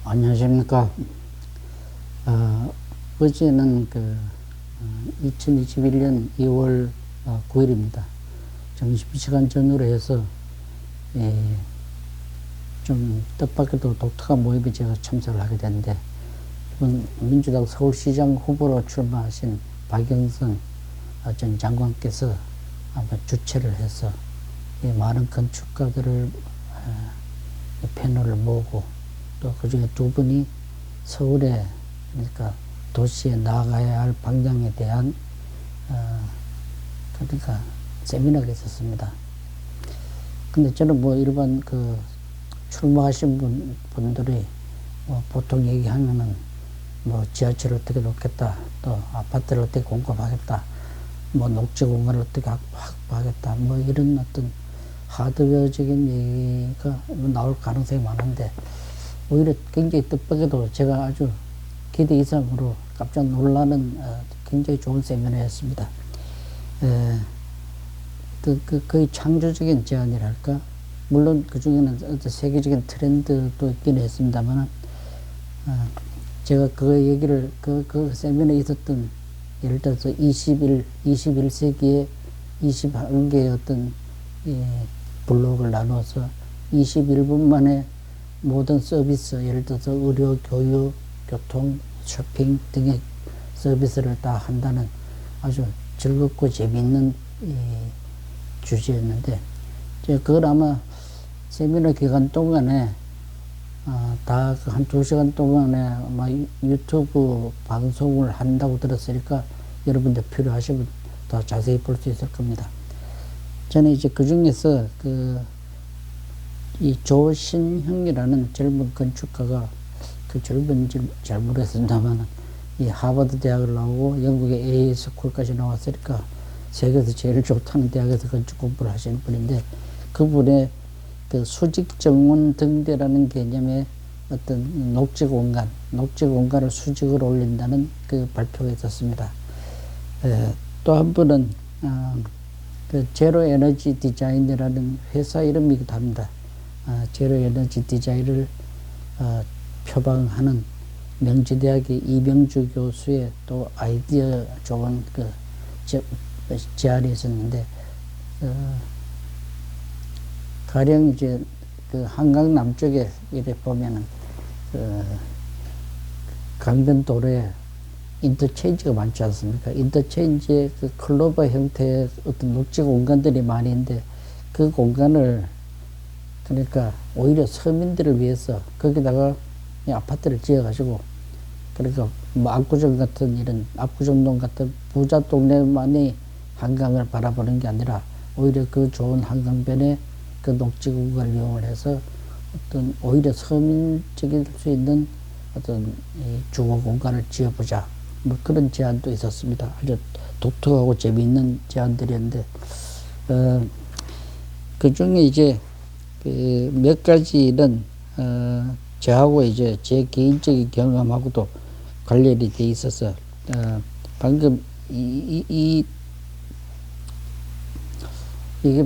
안녕하십니까. 어제는 2021년 2월 9일입니다. 점심시간 전후로 해서, 좀 뜻밖에도 독특한 모임에 제가 참석을 하게 됐는데, 이번 민주당 서울시장 후보로 출마하신 박영선 전 장관께서 아마 주최를 해서 많은 건축가들을 패널을 모으고, 또 그 중에 두 분이 서울에, 그러니까 도시에 나아가야 할 방향에 대한 그러니까 세미나가 있었습니다. 근데 저는 일반 출마하신 분들이 보통 얘기하면은 지하철을 어떻게 놓겠다, 또 아파트를 어떻게 공급하겠다, 녹지 공간을 어떻게 확보하겠다, 이런 어떤 하드웨어적인 얘기가 나올 가능성이 많은데, 오히려 굉장히 뜻밖에도 제가 아주 기대 이상으로 깜짝 놀라는 굉장히 좋은 세미나였습니다. 거의 창조적인 제안이랄까? 물론 그 중에는 어떤 세계적인 트렌드도 있긴 했습니다만, 제가 그 얘기를, 그 세미나에 있었던, 예를 들어서 21세기에 21개의 어떤 블록을 나눠서 21분 만에 모든 서비스, 예를 들어서 의료, 교육, 교통, 쇼핑 등의 서비스를 다 한다는 아주 즐겁고 재미있는 주제였는데, 그걸 아마 세미나 기간 동안에 다 한 2시간 동안에 아마 유튜브 방송을 한다고 들었으니까 여러분들 필요하시면 더 자세히 볼 수 있을 겁니다. 저는 이제 그 중에서 이 조신형이라는 젊은 건축가가, 그 젊은지 잘 모르겠습니다만, 이 하버드 대학을 나오고 영국의 AA 스쿨까지 나왔으니까 세계에서 제일 좋다는 대학에서 건축 공부를 하시는 분인데, 그분의 수직 정원 등대라는 개념의 어떤 녹지 공간을 수직으로 올린다는 그 발표가 있었습니다. 또 한 분은 제로 에너지 디자인이라는 회사 이름이기도 합니다. 제로 에너지 디자인을 표방하는 명지대학의 이병주 교수의 또 아이디어 좋은 제안이 있었는데, 가령 이제 한강 남쪽에 이래 보면은 강변 도로에 인터체인지가 많지 않습니까? 인터체인지에 클로버 형태의 어떤 녹지 공간들이 많이 있는데, 그 공간을 그러니까 오히려 서민들을 위해서 거기다가 아파트를 지어가지고, 그러니까 압구정 같은 이런 압구정동 같은 부자 동네만이 한강을 바라보는 게 아니라 오히려 그 좋은 한강변에 그 녹지 공간을 이용을 해서 어떤 오히려 서민적일 수 있는 어떤 이 주거 공간을 지어보자, 그런 제안도 있었습니다. 아주 독특하고 재미있는 제안들이었는데, 그 중에 이제 몇 가지는 저하고 이제 제 개인적인 경험하고도 관련이 돼 있어서, 방금 이게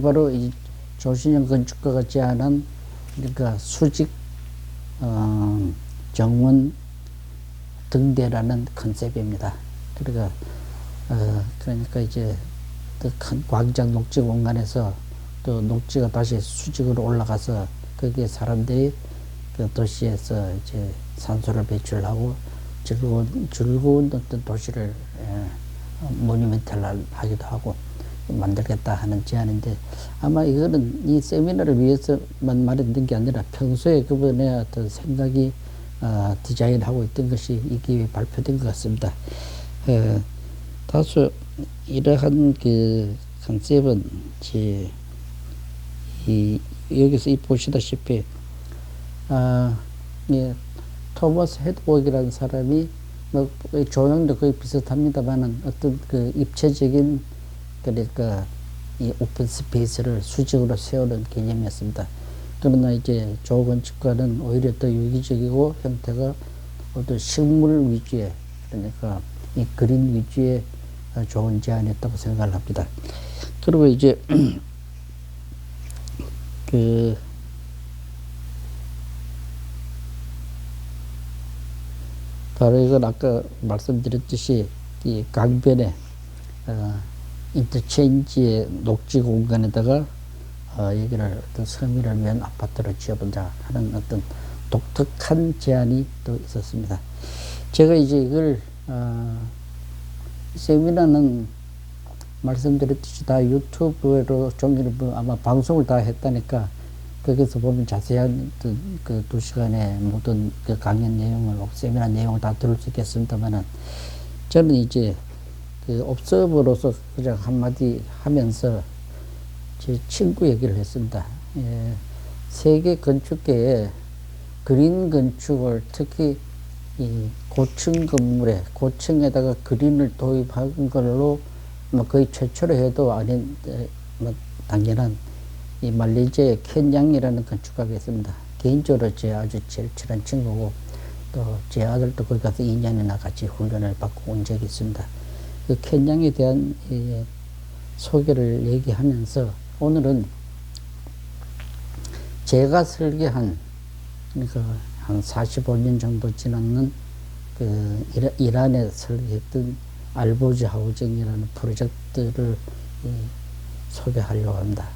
바로 이 조신영 건축가가 제안한, 그러니까 수직 정원 등대라는 컨셉입니다. 그러니까 이제 큰 광장 녹지 공간에서 또 녹지가 다시 수직으로 올라가서 거기에 사람들이 그 도시에서 이제 산소를 배출하고 즐거운 어떤 도시를 모니멘탈 하기도 하고 만들겠다 하는 제안인데, 아마 이거는 이 세미나를 위해서만 마련된 게 아니라 평소에 그분의 어떤 생각이 디자인하고 있던 것이 이 기회에 발표된 것 같습니다. 다소 이러한 그 컨셉은 여기서 보시다시피 토머스 헤드웍이라는 사람이 조형도 거의 비슷합니다만은 어떤 그 입체적인, 그러니까 이 오픈 스페이스를 수직으로 세우는 개념이었습니다. 그러나 이제 조 건축가는 오히려 더 유기적이고 형태가 어떤 식물 위주의, 그러니까 이 그린 위주의 좋은 제안이었다고 생각을 합니다. 그리고 이제 바로 이건 아까 말씀드렸듯이 이 강변에 인터체인지의 녹지 공간에다가 여기를 어떤 섬유를 위한 아파트를 지어본다 하는 어떤 독특한 제안이 또 있었습니다. 제가 이제 이걸 세미나는 말씀드렸듯이 다 유튜브로 종일 아마 방송을 다 했다니까 거기서 보면 자세한 그 2시간의 모든 그 강연 내용을, 세미나 내용을 다 들을 수 있겠습니다만은, 저는 이제 그 옵서버로서 그냥 한마디 하면서 제 친구 얘기를 했습니다. 예, 세계 건축계에 그린 건축을 특히 이 고층 건물에, 고층에다가 그린을 도입한 걸로 뭐 거의 최초로 해도 아닌, 뭐 당연한 이 말레이시아의 켄양이라는 건축가가 있습니다. 개인적으로 제 아주 제일 친한 친구고, 또 제 아들도 거기 가서 2년이나 같이 훈련을 받고 온 적이 있습니다. 그 켄양에 대한 소개를 얘기하면서 오늘은 제가 설계한, 그러니까 한 45년 정도 지났는 그 이란에 설계했던 알보즈 하우징이라는 프로젝트를 소개하려고 합니다.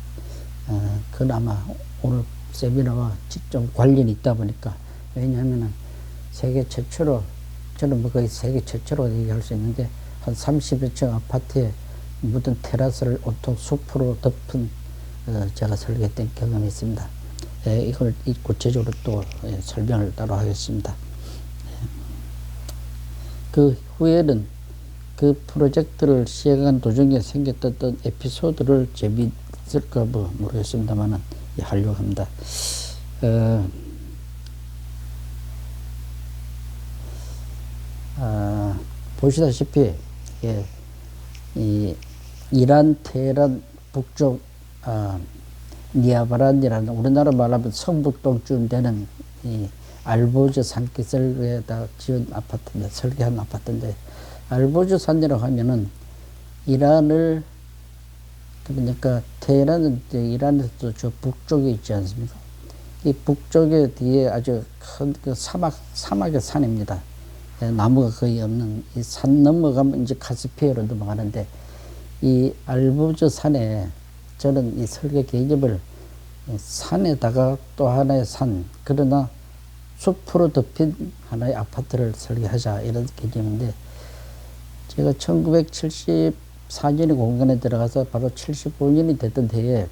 그나마 오늘 세미나와 직접 관련이 있다 보니까, 왜냐하면 세계 최초로, 저는 뭐 거의 세계 최초로 얘기할 수 있는데, 한 30여 층 아파트에 묻은 테라스를 온통 숲으로 덮은 제가 설계했던 경험이 있습니다. 이걸 구체적으로 또 설명을 따로 하겠습니다. 그 후에는 그 프로젝트를 시행한 도중에 생겼던 에피소드를 재미있을까 뭐 모르겠습니다만은 하려고 합니다. 보시다시피 이 이란 테헤란 북쪽 니아바란이라는, 우리나라 말하면 성북동쯤 되는 이 알보즈 산기슭에다 지은 아파트인데, 설계한 아파트인데, 알보즈 산이라고 하면은 이란을, 그러니까 테헤란은 이란에서도 저 북쪽에 있지 않습니까? 이 북쪽에 뒤에 아주 큰 그 사막의 산입니다. 나무가 거의 없는 이 산 넘어가면 이제 카스피해로 넘어가는데, 이 알보즈 산에 저는 이 설계 개념을 산에다가 또 하나의 산, 그러나 숲으로 덮인 하나의 아파트를 설계하자, 이런 개념인데, 제가 1974년에 공간에 들어가서 바로 75년이 됐던 해에,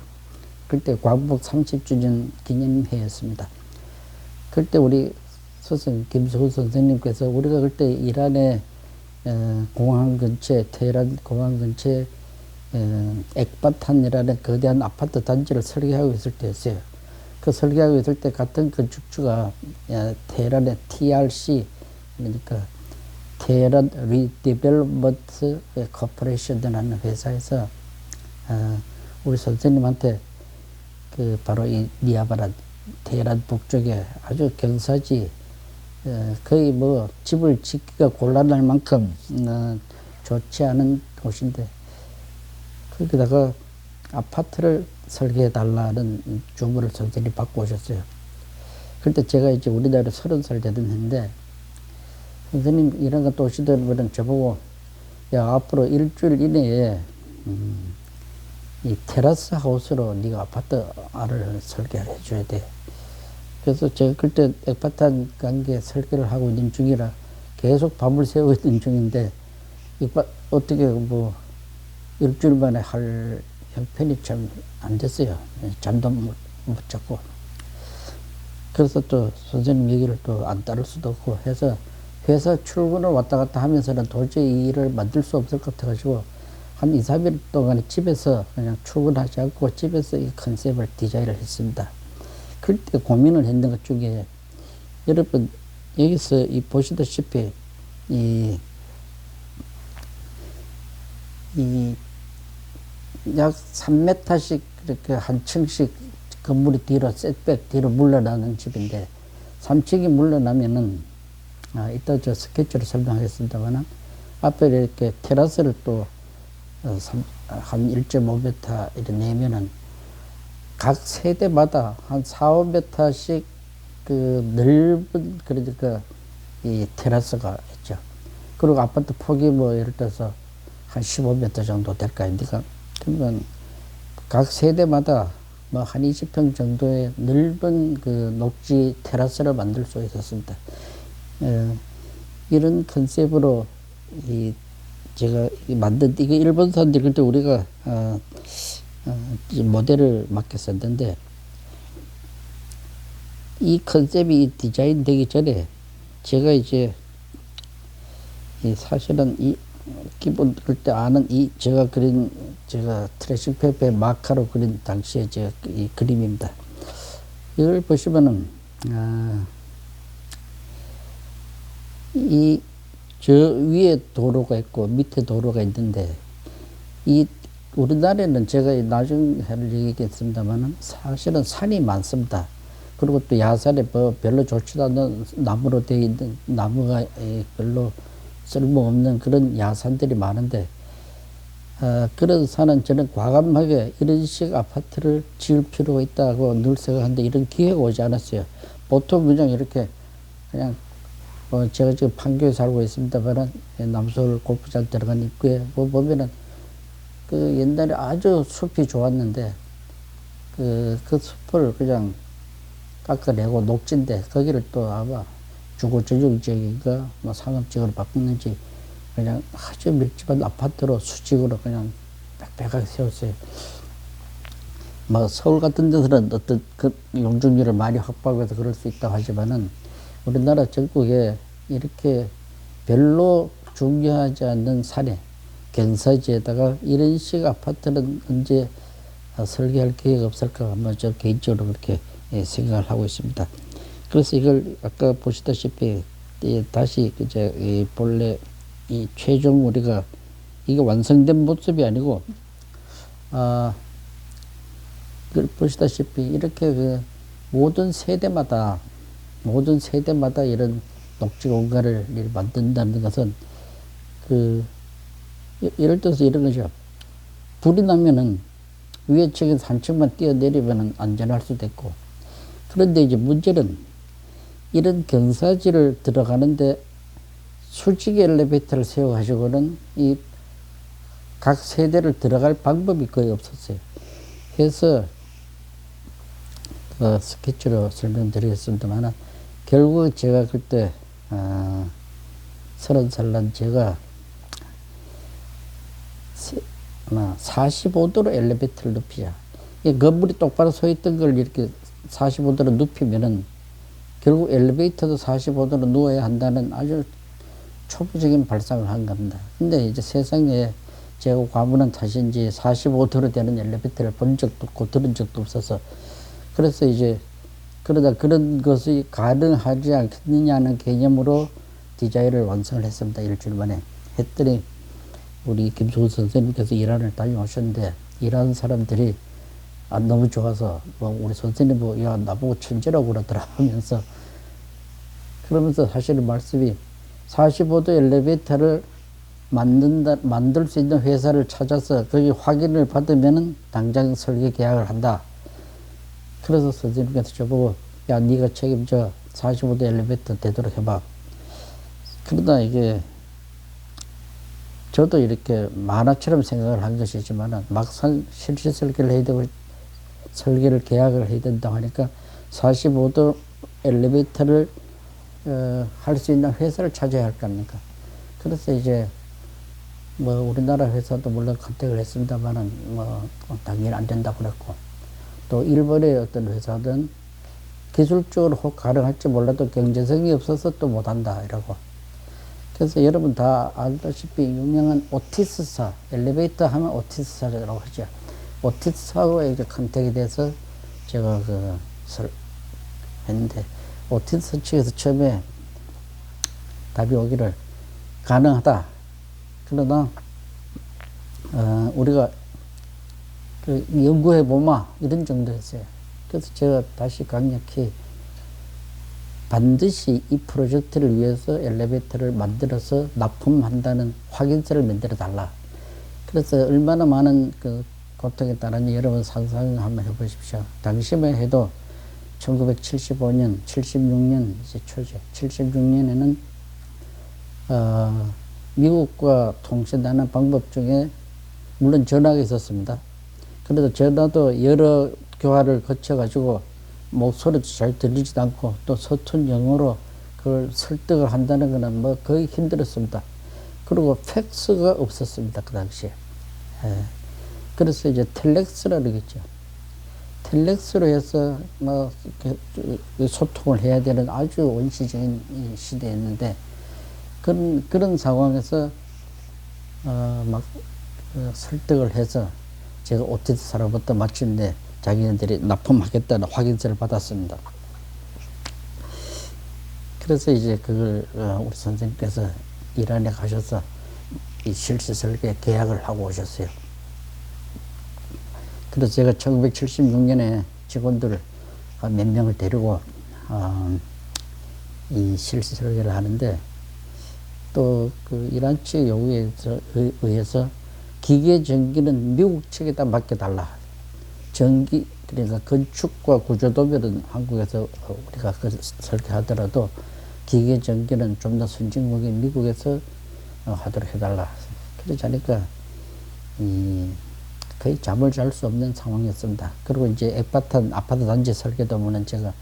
그때 광복 30주년 기념회였습니다. 그때 우리 선생님, 김수훈 선생님께서 우리가 그때 이란의 공항 근처에, 테헤란 공항 근처에 엑바탄이라는 거대한 아파트 단지를 설계하고 있을 때였어요. 그 설계하고 있을 때 같은 건축주가 테헤란의 TRC, 그러니까 테헤란 리디벨롭먼트 코퍼레이션이라는 회사에서 우리 선생님한테 그 바로 이 니아바란, 테헤란 북쪽에 아주 경사지, 거의 뭐 집을 짓기가 곤란할 만큼 좋지 않은 곳인데, 거기다가 아파트를 설계해 달라는 주문을 선생님이 받고 오셨어요. 그때 제가 이제 우리나라에 30살 되던 해인데, 선생님 이런 것도 오시던 분은 저보고, 야, 앞으로 일주일 이내에 이 테라스 하우스로 네가 아파트를 설계를 해줘야 돼. 그래서 제가 그때 엑바탄 관계 설계를 하고 있는 중이라 계속 밤을 새우고 있는 중인데, 어떻게 뭐 일주일 만에 할 형편이 참 안 됐어요. 잠도 못 잡고. 그래서 또 선생님 얘기를 또 안 따를 수도 없고 해서, 회사 출근을 왔다 갔다 하면서는 도저히 이 일을 만들 수 없을 것 같아가지고 한 2, 3일 동안 집에서 그냥 출근하지 않고 집에서 이 컨셉을 디자인을 했습니다. 그때 고민을 했는 것 중에, 여러분 여기서 이 보시다시피 이 약 3m씩 이렇게 한 층씩 건물이 뒤로 셋백 뒤로 물러나는 집인데, 3층이 물러나면은, 이따 저 스케치로 설명하겠습니다만, 앞에 이렇게 테라스를 또 한 1.5m 이렇게 내면은 각 세대마다 한 4, 5m씩 그 넓은, 그러니까 이 테라스가 있죠. 그리고 아파트 폭이 뭐 예를 들어서 한 15m 정도 될 거 아닙니까? 그러면 각 세대마다 뭐 한 20평 정도의 넓은 그 녹지 테라스를 만들 수 있었습니다. 이런 컨셉으로 제가 만든 이게 일본 사람들이 그때 우리가 모델을 맡겼었는데 이 컨셉이 디자인 되기 전에 제가 이제 사실은 이 기본 그때 아는 제가 그린 제가 트래식 페퍼의 마카로 그린 당시에 제가 이 그림입니다. 이걸 보시면은 저 위에 도로가 있고 밑에 도로가 있는데 우리나라에는 제가 나중에 얘기했습니다만은 사실은 산이 많습니다. 그리고 또 야산에 뭐 별로 좋지도 않은 나무로 되어 있는 나무가 별로 쓸모없는 그런 야산들이 많은데 그런 산은 저는 과감하게 이런 식 아파트를 지을 필요가 있다고 늘 생각하는데 이런 기회가 오지 않았어요. 보통 그냥 이렇게 그냥 제가 지금 판교에 살고 있습니다만 남서울 골프장 들어간 입구에 보면은 그 옛날에 아주 숲이 좋았는데 그 숲을 그냥 깎아내고 녹지인데 거기를 또 아마 주거전용 지역인가 뭐 상업지역으로 바꾸는지 그냥 아주 밀집한 아파트로 수직으로 그냥 빽빽하게 세웠어요. 뭐 서울 같은 데서는 어떤 그 용적률을 많이 확보하고 해서 그럴 수 있다고 하지만은 우리나라 전국에 이렇게 별로 중요하지 않는 산에 경사지에다가 이런 식 아파트는 언제 설계할 기회가 없을까 한번 저 개인적으로 그렇게 생각을 하고 있습니다. 그래서 이걸 아까 보시다시피 다시 이제 본래 이 최종 우리가 이게 완성된 모습이 아니고 보시다시피 이렇게 그 모든 세대마다 이런 녹지 공간을 만든다는 것은 예를 들어서 이런 거죠. 불이 나면은 위에 층에서 한 층만 뛰어내리면은 안전할 수도 있고, 그런데 이제 문제는 이런 경사지를 들어가는데 수직 엘리베이터를 세워가지고는 이 각 세대를 들어갈 방법이 거의 없었어요. 그래서 스케치로 설명드리겠습니다만 결국 제가 그때 30살 난 제가 45도로 엘리베이터를 눕히자. 건물이 똑바로 서 있던 걸 이렇게 45도로 눕히면은 결국 엘리베이터도 45도로 누워야 한다는 아주 초보적인 발상을 한 겁니다. 근데 이제 세상에 제가 과문한 탓인지 45도로 되는 엘리베이터를 본 적도 없고 들은 적도 없어서 그래서 이제 그러다 그런 것이 가능하지 않겠느냐는 개념으로 디자인을 완성을 했습니다. 일주일 만에 했더니 우리 김수근 선생님께서 이란을 다녀오셨는데 이란 사람들이 너무 좋아서 우리 선생님 야 나보고 천재라고 그러더라 하면서 그러면서 하시는 말씀이 45도 엘리베이터를 만들 수 있는 회사를 찾아서 거기 확인을 받으면은 당장 설계 계약을 한다. 그래서 선생님께서 저보고 야 네가 책임져 45도 엘리베이터 되도록 해봐. 그러다 이게 저도 이렇게 만화처럼 생각을 한 것이지만 막상 실시 설계를 해야 되고 설계를 계약을 해야 된다고 하니까 45도 엘리베이터를 할 수 있는 회사를 찾아야 할 거 아닙니까? 그래서 이제 뭐 우리나라 회사도 물론 컨택을 했습니다만은 뭐 당연히 안 된다고 그랬고 또 일본의 어떤 회사든 기술적으로 가능할지 몰라도 경제성이 없어서 또 못한다 이러고 그래서 여러분 다 알다시피 유명한 오티스사 엘리베이터 하면 오티스사라고 하죠. 오티스사하고 이제 컨택이 돼서 제가 했는데 오티스사 측에서 처음에 답이 오기를 가능하다. 그러나 우리가 연구해보마 이런 정도였어요. 그래서 제가 다시 강력히 반드시 이 프로젝트를 위해서 엘리베이터를 만들어서 납품한다는 확인서를 만들어 달라. 그래서 얼마나 많은 고통에 따르는지 여러분 상상 한번 해보십시오. 당시만 해도 1975년, 76년 이제 초죠. 76년에는 미국과 통신하는 방법 중에 물론 전화가 있었습니다. 그래도 전화도 여러 교화를 거쳐가지고 목소리도 잘 들리지도 않고 또 서툰 영어로 그걸 설득을 한다는 것은 뭐 거의 힘들었습니다. 그리고 팩스가 없었습니다. 그 당시에. 예. 그래서 이제 텔렉스라 그러겠죠. 텔렉스로 해서 뭐 소통을 해야 되는 아주 원시적인 시대였는데 그런 상황에서 막 설득을 해서 제가 오티스트로부터 마침내 자기네들이 납품하겠다는 확인서를 받았습니다. 그래서 이제 그걸 우리 선생님께서 이란에 가셔서 이 실시 설계 계약을 하고 오셨어요. 그래서 제가 1976년에 직원들 몇 명을 데리고 이 실시 설계를 하는데 또 그 이란 측 요구에 의해서 기계 전기는 미국 측에다 맡겨달라. 전기 그러니까 건축과 구조도면은 한국에서 우리가 설계하더라도 기계 전기는 좀 더 선진국인 미국에서 하도록 해달라. 그러지 않으니까 거의 잠을 잘 수 없는 상황이었습니다. 그리고 이제 액바탄 아파트 단지 설계도면은 제가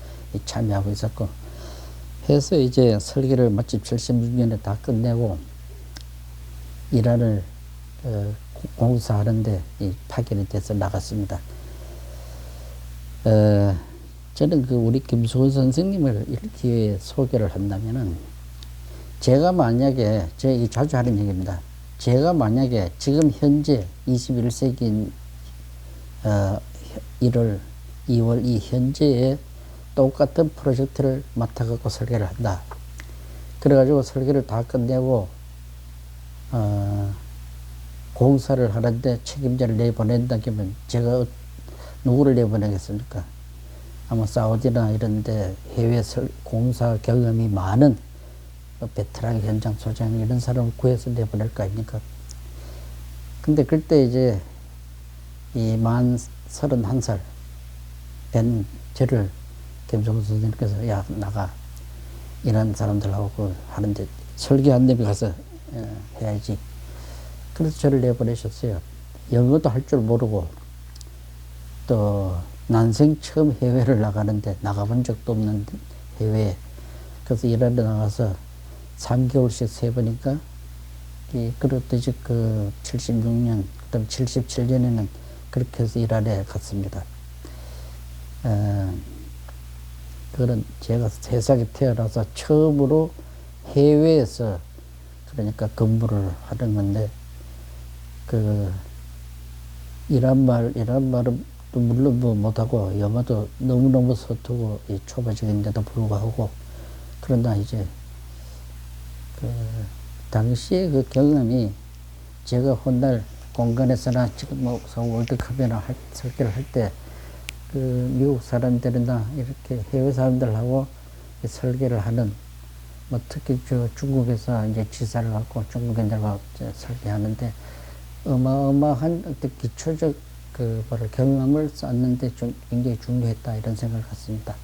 참여하고 있었고 해서 이제 설계를 마침 76년에 다 끝내고 이란을 공사하는데 파견이 돼서 나갔습니다. 저는 그 우리 김수근 선생님을 이렇게 소개를 한다면은 제가 만약에 제가 자주 하는 얘기입니다. 제가 만약에 지금 현재 21세기인 1월 2월 이 현재에 똑같은 프로젝트를 맡아갖고 설계를 한다. 그래가지고 설계를 다 끝내고 공사를 하는데 책임자를 내보낸다 그러면 제가 누구를 내보내겠습니까? 아마 사우디나 이런데 해외 공사 경험이 많은 베테랑 현장 소장 이런 사람을 구해서 내보낼 거 아닙니까? 근데 그때 이제 이 만 31살 된 저를 김종수 선생님께서 야 나가 이런 사람들하고 하는데 설계 안 되면 가서 해야지. 그래서 저를 내보내셨어요. 영어도 할 줄 모르고 또 난생 처음 해외를 나가는데 나가본 적도 없는 해외에 그래서 일하러 나가서 3개월씩 세보니까 그렇듯이 그 76년 그다음 77년에는 그렇게 해서 일하러 갔습니다. 그런 제가 세상에 태어나서 처음으로 해외에서 그러니까 근무를 하는 건데 그 이란 말은 또 물론 뭐 못하고 영어도 너무너무 서투고 초보적인데도 불구하고 그러나 이제 그 당시에 그 경험이 제가 훗날 공간에서나 지금 뭐 월드컵이나 설계를 할 때 그 미국 사람들이나 이렇게 해외 사람들하고 설계를 하는 뭐 특히 저 중국에서 이제 지사를 갖고 중국인들과 설계하는데 어마어마한 어떤 기초적 그 뭐를 경험을 쌓는데 좀 굉장히 중요했다 이런 생각을 갖습니다.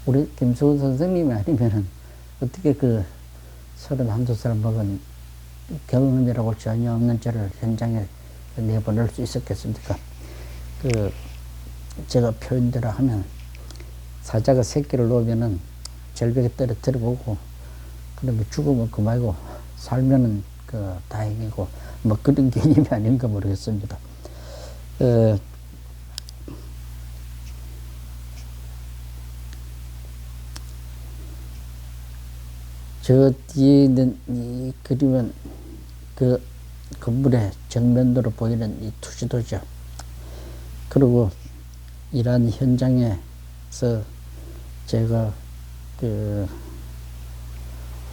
우리 김수근 선생님이 아니면은 어떻게 그 31살 먹은 경험이라고 전혀 없는 저를 현장에 내보낼 수 있었겠습니까? 그 제가 표현대로 하면 사자가 새끼를 놓으면은 절벽에 떨어뜨려 보고 그러면 죽으면 그만이고 살면은 그 다행이고 뭐 그런 개념이 아닌가 모르겠습니다. 저 뒤에 있는 이 그림은 그 건물의 정면으로 보이는 이 투시도죠. 그리고 이란 현장에서 제가 그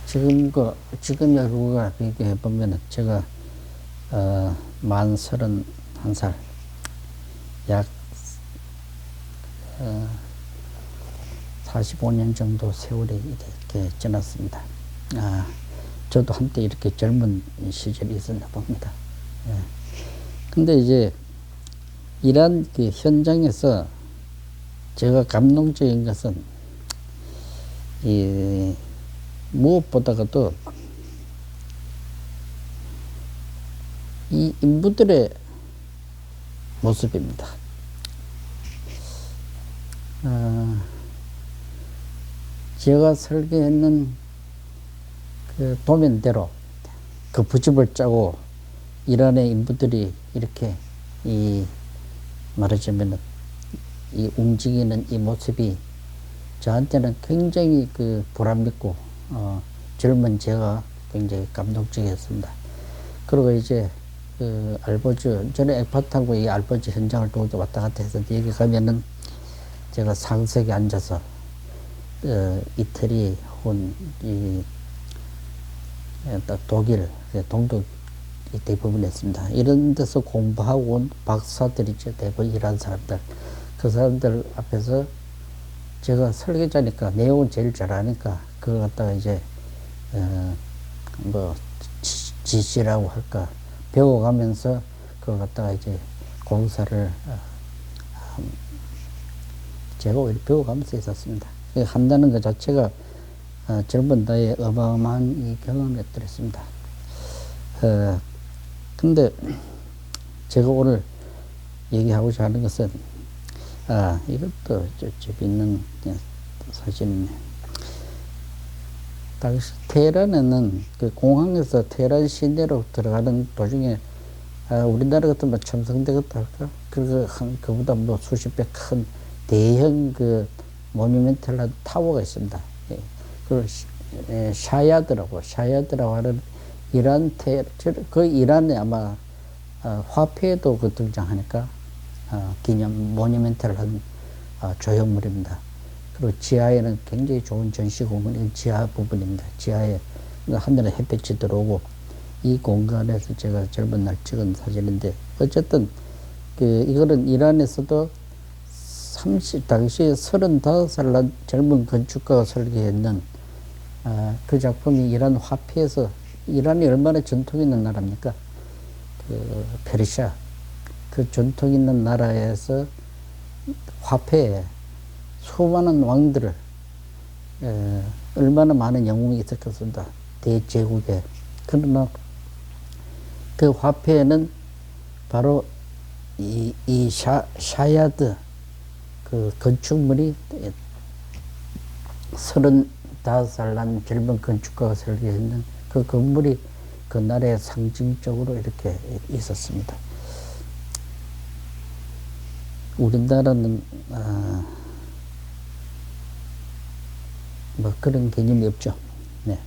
지금의 얼굴과 비교해 보면 제가 만 31살 약 45년 정도 세월이 이렇게 지났습니다. 저도 한때 이렇게 젊은 시절이 있었나 봅니다. 근데 이제 이란 그 현장에서 제가 감동적인 것은 무엇보다도 이 인부들의 모습입니다. 제가 설계했는 그 도면대로 그 부집을 짜고 이란의 인부들이 이렇게 말하자면 이 움직이는 이 모습이 저한테는 굉장히 그 보람있고 젊은 제가 굉장히 감동적이었습니다. 그리고 이제 그 알보즈 저는 엑파트하고 이 알보즈 현장을 또 왔다 갔다 해서 여기 가면은 제가 상석에 앉아서 이태리 혹은 독일 동독 대부분 했습니다. 이런 데서 공부하고 온 박사들이죠. 대부분 이란 사람들. 그 사람들 앞에서 제가 설계자니까 내용을 제일 잘 아니까 그걸 갖다가 이제 뭐 지시라고 할까 배워가면서 그걸 갖다가 이제 공사를 제가 오히려 배워가면서 있었습니다. 한다는 것 자체가 젊은 나이에 어마어마한 이 경험이었더랬습니다. 근데 제가 오늘 얘기하고자 하는 것은 이것도 재밌는 사진이네. 당시 테헤란에는 그 공항에서 테헤란 시내로 들어가는 도중에 우리나라 같으면 첨성대 같다 할까? 그보다 뭐 수십 배 큰 대형 그 모뉴멘탈한 타워가 있습니다. 예. 그 샤야드라고 하는 이란 그 이란에 아마 화폐에도 그 등장하니까 기념 모뉴멘탈한 조형물입니다. 그리고 지하에는 굉장히 좋은 전시공간이 지하 부분입니다. 지하에 하늘에 햇볕이 들어오고 이 공간에서 제가 젊은 날 찍은 사진인데 어쨌든 이거는 이란에서도 당시에 35살 난 젊은 건축가가 설계했는 그 작품이 이란 화폐에서 이란이 얼마나 전통 있는 나라입니까? 페르시아 그 전통 있는 나라에서 화폐에 수많은 왕들을 얼마나 많은 영웅이 있었겠습니까? 대제국에. 그러나 그 화폐에는 바로 이 샤야드 그 건축물이 35살 난 젊은 건축가가 설계했는 그 건물이 그 나라의 상징적으로 이렇게 있었습니다. 우리나라는 뭐 그런 개념이 없죠. 네.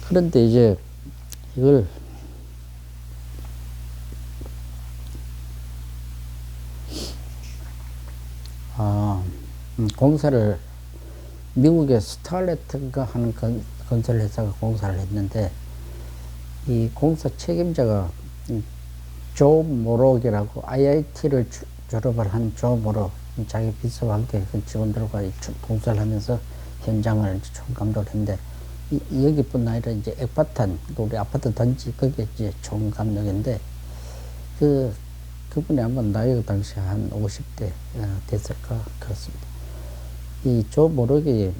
그런데 이제 이걸 공사를 미국의 스타일레트가 하는 건설 회사가 공사를 했는데 이 공사 책임자가 조 모록이라고 IIT를 졸업을 한 조 모록 자기 비서와 함께 그 직원들과 공사를 하면서 현장을 총감독을 했는데 여기뿐 아니라 이제 엑바탄 우리 아파트 단지 거기에 이제 총감독인데 그분이 아마 나이가 당시 한 50대 됐을까 그렇습니다. 이 조 모록이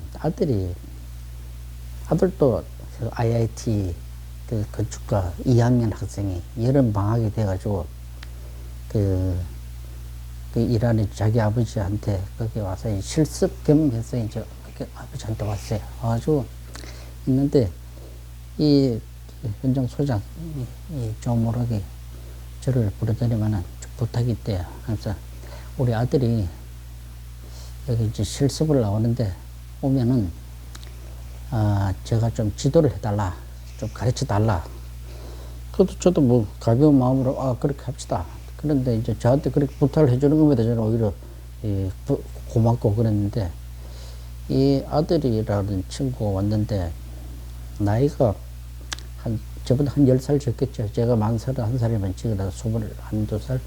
아들도 그 IIT 그 건축가 2학년 학생이 여름 방학이 돼가지고 그 이란에 자기 아버지한테 거기 와서 실습 겸해서 이제 아버지한테 왔어요. 와가지고 있는데 이 현장 소장 이 조 모록이 저를 부르더니만은 부탁이 있대요. 그래서 우리 아들이 여기 이제 실습을 나오는데 오면은 제가 좀 지도를 해달라, 좀 가르쳐 달라. 그것도 저도 뭐 가벼운 마음으로 그렇게 합시다. 그런데 이제 저한테 그렇게 부탁을 해주는 것보다 저는 오히려 고맙고 그랬는데 이 아들이라는 친구가 왔는데 나이가 저보다 한 10살 적겠죠. 제가 만 31살이면 지금 21~22살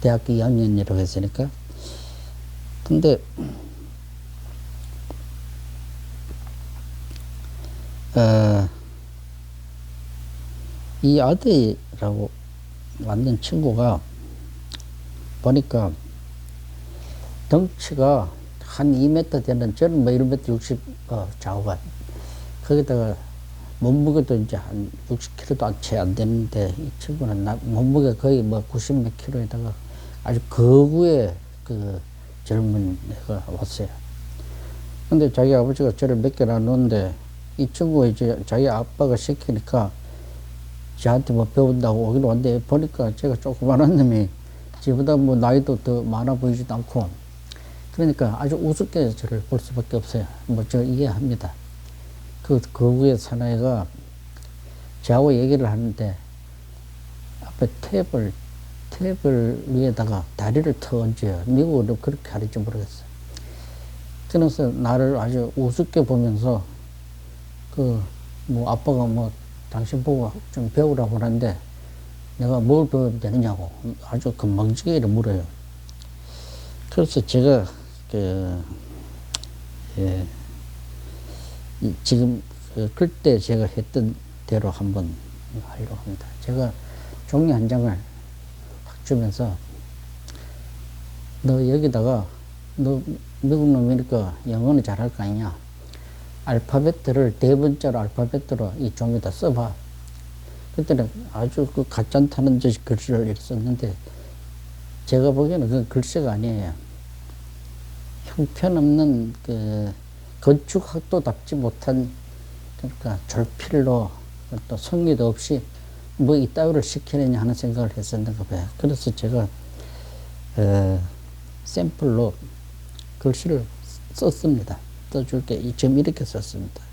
대학교 2학년이라고 했으니까. 근데 이 아들이라고 왔는 친구가 보니까 덩치가 한 2m 되는, 저는 뭐 1m 60, 좌우가. 거기다가 몸무게도 이제 한 60kg도 채 안 되는데, 이 친구는 몸무게 거의 뭐 90몇 kg에다가 아주 거구의 그 젊은 애가 왔어요. 근데 자기 아버지가 저를 몇 개 놔놓는데, 이 친구가 이제 자기 아빠가 시키니까 저한테 뭐 배운다고 오기로 왔는데, 보니까 제가 조그만한 놈이 저보다 뭐 나이도 더 많아 보이지도 않고, 그러니까 아주 우습게 저를 볼 수밖에 없어요. 뭐 저 이해합니다. 그 거구의 사나이가 저하고 얘기를 하는데, 앞에 탭을 위에다가 다리를 터 얹어요. 미국은 그렇게 하는지 모르겠어요. 그래서 나를 아주 우습게 보면서, 뭐 아빠가 뭐 당신 보고 좀 배우라고 하는데, 내가 뭘 배우면 되느냐고 아주 건방지게 물어요. 그래서 제가 지금 그때 제가 했던 대로 한번 하려고 합니다. 제가 종이 한 장을 확 주면서, 너 여기다가, 너 미국 놈이니까 영어는 잘할 거 아니냐, 알파벳들을 대문자로 알파벳으로 이 종이에다 써봐. 그때는 아주 그 가짠타는 듯이 글씨를 이렇게 썼는데, 제가 보기에는 그건 글씨가 아니에요. 형편없는 건축학도답지 못한, 그러니까 절필로 또 성의도 없이 뭐 이따위를 시키느냐 하는 생각을 했었는가 봐요. 그래서 제가 샘플로 글씨를 썼습니다. 써줄게. 지금 이렇게 썼습니다.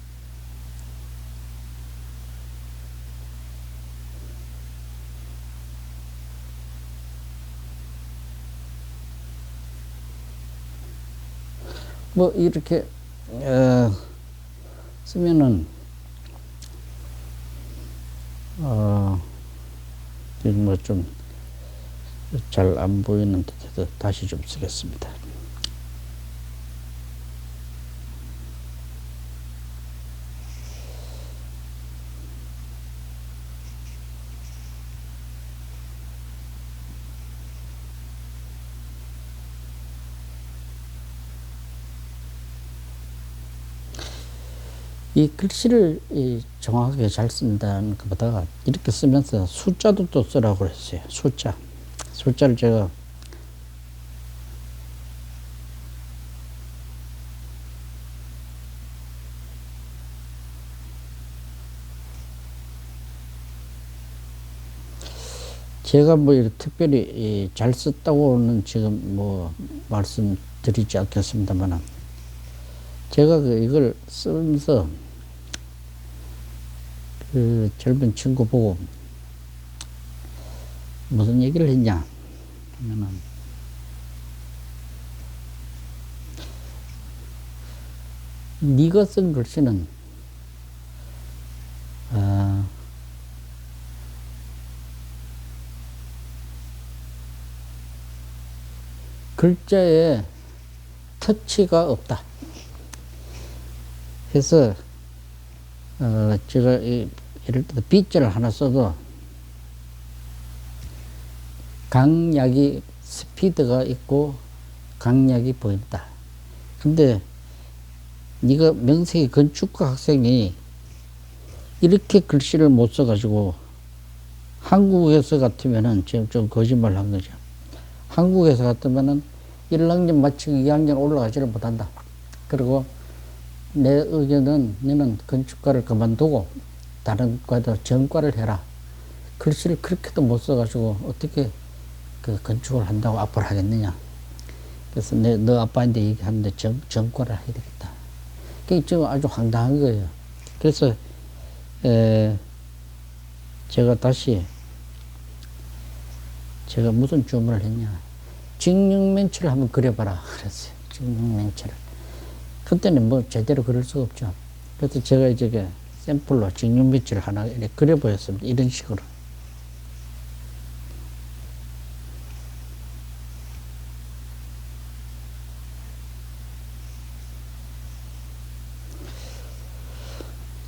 뭐 이렇게 쓰면은 지금 뭐 좀 잘 안 보이는 듯해서 다시 좀 쓰겠습니다. 이 글씨를 정확하게 잘 쓴다는 것보다 이렇게 쓰면서 숫자도 또 쓰라고 그랬어요. 숫자를 제가 뭐 이렇게 특별히 잘 썼다고는 지금 뭐 말씀드리지 않겠습니다만, 제가 이걸 쓰면서 그 젊은 친구 보고 무슨 얘기를 했냐 하면은, 네가 쓴 글씨는 글자에 터치가 없다. 그래서 제가 예를 들어 B자를 하나 써도 강약이 스피드가 있고 강약이 보인다. 근데 네가 명색이 건축가 학생이 이렇게 글씨를 못 써가지고, 한국에서 같으면은 지금 좀 거짓말 한 거죠. 한국에서 같으면은 1학년 마치고 2학년 올라가지를 못한다. 그리고 내 의견은 너는 건축과를 그만두고 다른 과도 전과를 해라. 글씨를 그렇게도 못 써가지고 어떻게 그 건축을 한다고 앞으로 하겠느냐. 그래서 너 아빠한테 얘기하는데 전과를 해야 되겠다. 그게 지금 아주 황당한 거예요. 그래서 제가 다시 제가 무슨 주문을 했냐. 직육면체를 한번 그려봐라 그랬어요. 직육면체를. 그때는 뭐 제대로 그릴 수가 없죠. 그래서 제가 이제 그 샘플로 직육면체를 하나 이렇게 그려보였습니다. 이런 식으로.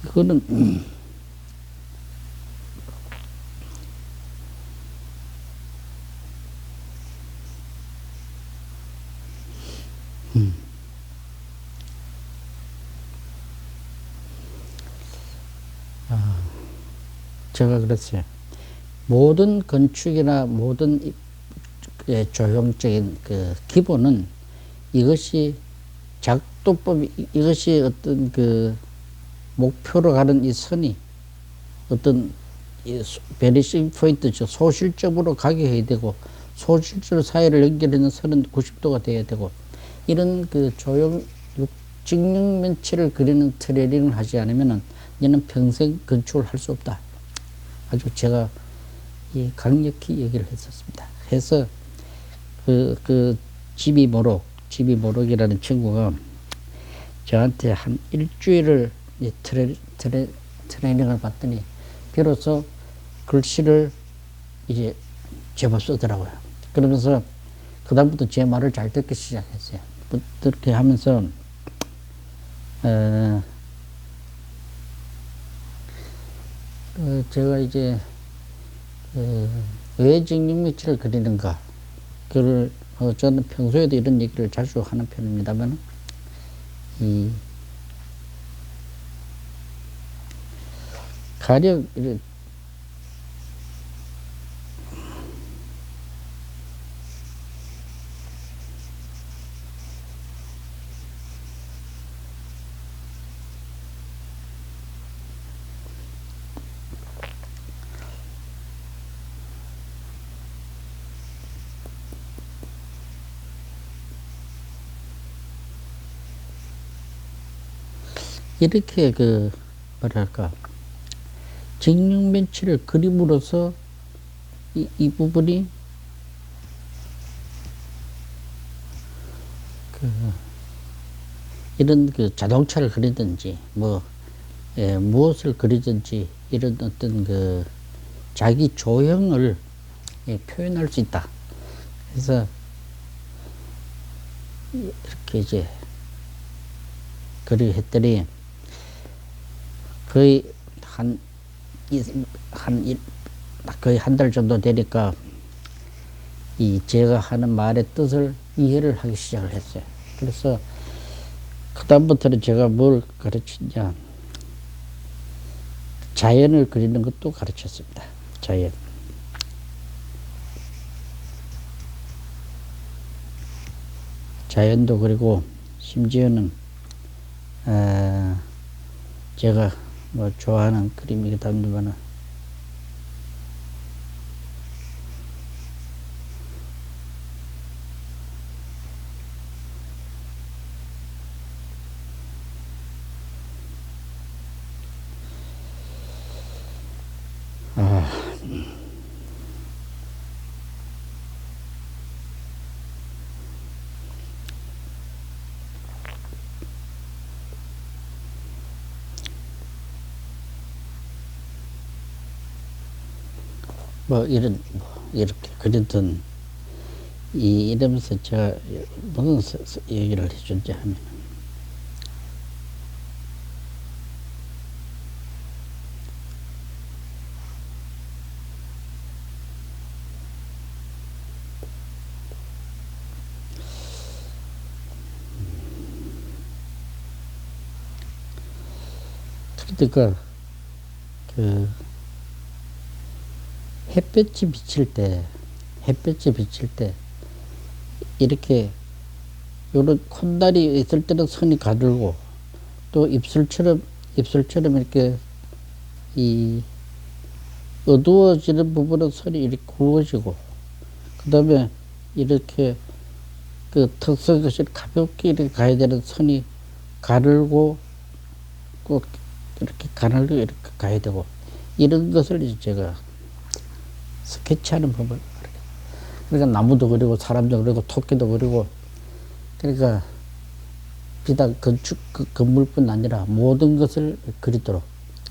그거는 제가 그랬어요. 모든 건축이나 모든 조형적인 그 기본은 이것이 작도법, 이것이 어떤 그 목표로 가는 이 선이 어떤 베니싱 포인트죠. 소실점으로 가게 해야 되고, 소실점 사이를 연결하는 선은 90도가 돼야 되고, 이런 그 조형, 직육면체를 그리는 트레이닝을 하지 않으면은 얘는 평생 건축을 할 수 없다. 아주 제가 이 강력히 얘기를 했었습니다. 해서 지비 모록이라는 친구가 저한테 한 일주일을 트레이닝을 받더니 비로소 글씨를 이제 제법 쓰더라고요. 그러면서 그다음부터 제 말을 잘 듣기 시작했어요. 그렇게 하면서 제가 이제 왜 직육면체를 그리는가, 그걸 저는 평소에도 이런 얘기를 자주 하는 편입니다만, 이 가령 이렇게 뭐랄까, 직육면체를 그림으로써 이 부분이 이런 자동차를 그리든지 무엇을 그리든지 이런 어떤 자기 조형을 표현할 수 있다. 그래서 이렇게 이제 그리했더니 거의 거의 한 달 정도 되니까 제가 하는 말의 뜻을 이해를 하기 시작을 했어요. 그래서 그다음부터는 제가 뭘 가르치냐, 자연을 그리는 것도 가르쳤습니다. 자연도 그리고 심지어는 제가 좋아하는 그림이기도 합니다만, 이렇게 그리던 이러면서 제가 무슨 얘기를 해준지 하면, 그러니까 햇볕이 비칠 때 이렇게 요런 콧날이 있을 때는 선이 가늘고, 또 입술처럼 이렇게 이 어두워지는 부분은 선이 이렇게 굵어지고, 그 다음에 이렇게 턱선 것이 가볍게 이렇게 가야 되는 선이 가늘고 꼭 이렇게 가늘고 이렇게 가야 되고, 이런 것을 이제 제가 스케치하는 법을, 그러니까 나무도 그리고 사람도 그리고 토끼도 그리고, 그러니까 비단 건축 건물뿐 아니라 모든 것을 그리도록.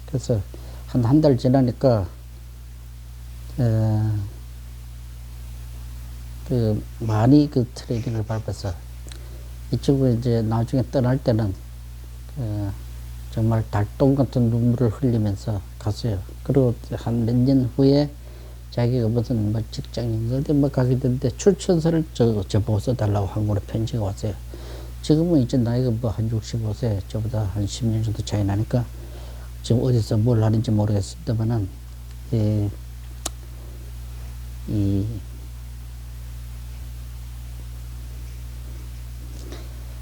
그래서 한 달 지나니까 많이 트레이닝을 밟아서 이 친구 이제 나중에 떠날 때는 정말 달동 같은 눈물을 흘리면서 갔어요. 그리고 한 몇 년 후에 자기가 무슨 직장인 어디 가게 됐는데 추천서를 저보고 써달라고 한국으로 편지가 왔어요. 지금은 이제 나이가 뭐 한 65세, 저보다 한 10년 정도 차이 나니까 지금 어디서 뭘 하는지 모르겠습니다만은, 예,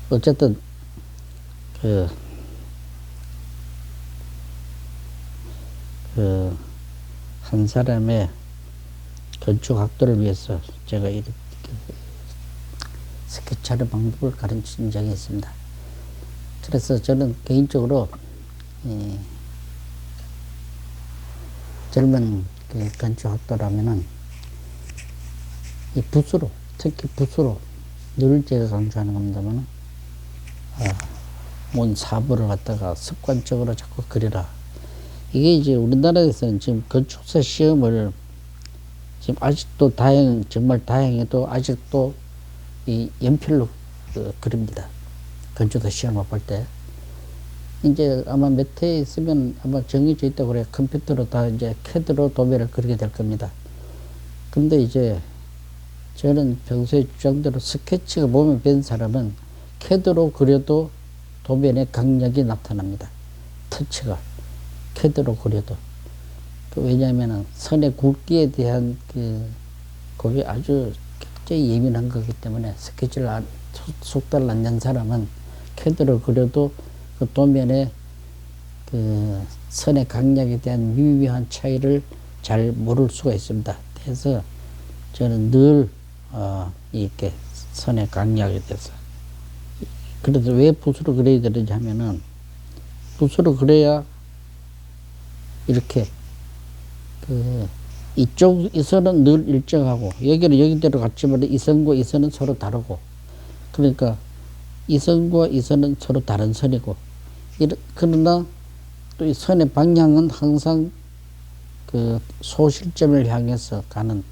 어쨌든, 한 사람의 건축학도를 위해서 제가 이렇게 스케치하는 방법을 가르친 적이 있습니다. 그래서 저는 개인적으로 젊은 건축학도라면은 이 붓으로, 특히 붓으로 늘 제가 강조하는 겁니다만, 뭔 사부를 갖다가 습관적으로 자꾸 그리라. 이게 이제 우리나라에서는 지금 건축사 시험을 지금 아직도 정말 다행히도 아직도 이 연필로 그립니다. 건축사 시험을 볼 때. 이제 아마 몇 해 있으면 아마 정해져 있다고 그래요. 컴퓨터로 다 이제 캐드로 도면을 그리게 될 겁니다. 근데 이제 저는 평소에 주장대로 스케치가 몸에 밴 사람은 캐드로 그려도 도면에 강약이 나타납니다. 터치가. 캐드로 그려도. 왜냐하면 선의 굵기에 대한 그게 아주 굉장히 예민한 거기 때문에 스케치를 속달을 안 낸 사람은 캐드로 그려도 그 도면에 그 선의 강약에 대한 미묘한 차이를 잘 모를 수가 있습니다. 그래서 저는 늘 이렇게 선의 강약에 대해서, 그래서 왜 붓으로 그려야 되는지 하면은, 붓으로 그려야 이렇게 이 선은 늘 일정하고 여기는 여기대로 같지만 이 선과 이 선은 서로 다르고, 그러니까 이 선과 이 선은 서로 다른 선이고, 그러나 또 이 선의 방향은 항상 그 소실점을 향해서 가는,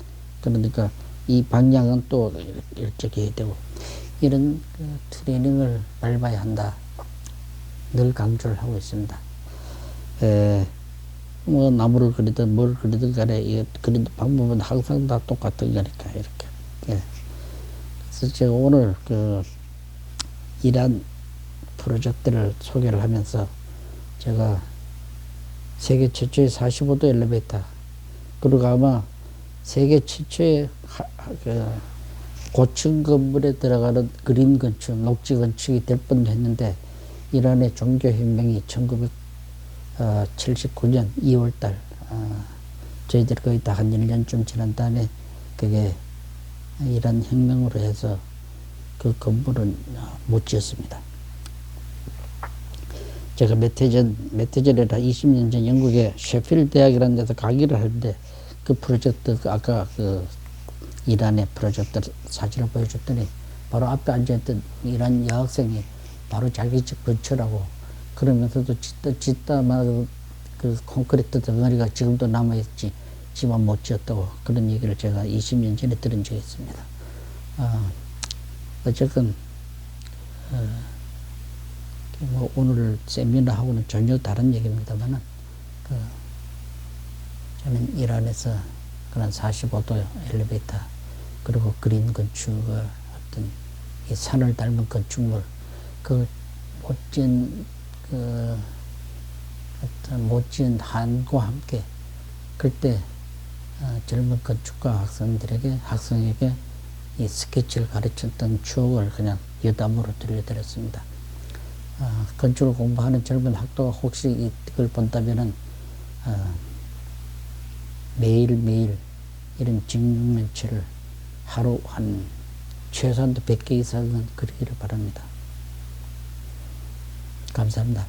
그러니까 이 방향은 또 일정해야 되고, 이런 트레이닝을 밟아야 한다. 늘 강조를 하고 있습니다. 뭐 나무를 그리든 뭘 그리든 간에 이 그리는 방법은 항상 다 똑같은 거니까 이렇게. 그래서 제가 오늘 이러한 프로젝트를 소개를 하면서 제가 세계 최초의 45도 엘리베이터, 그리고 아마 세계 최초의 고층 건물에 들어가는 그린 건축, 녹지 건축이 될 뻔도 했는데, 이란의 종교혁명이 1979년 2월달, 저희들이 거의 다 한 1년쯤 지난 다음에 그게 이란 혁명으로 해서 그 건물은 못 지었습니다. 제가 몇 해 전이라 20년 전 영국의 셰필드 대학이라는 데서 강의를 하는데, 그 프로젝트, 아까 이란의 프로젝트 사진을 보여줬더니 바로 앞에 앉아있던 이란 여학생이 바로 자기 집 근처라고, 그러면서도 짓다마 그 콘크리트 덩어리가 지금도 남아있지, 집은 못 지었다고, 그런 얘기를 제가 20년 전에 들은 적이 있습니다. 어쨌건 뭐 오늘 세미나하고는 전혀 다른 얘기입니다만은, 저는 이란에서 그런 45도 엘리베이터, 그리고 그린 건축을 어떤 이 산을 닮은 건축물, 그 멋진 어떤 멋진 한과 함께, 그때 젊은 건축가 학생에게 이 스케치를 가르쳤던 추억을 그냥 여담으로 들려드렸습니다. 건축을 공부하는 젊은 학도가 혹시 이걸 본다면은 매일매일 이런 직육면체를 하루 한 최소한도 100개 이상은 그리기를 바랍니다. 감사합니다.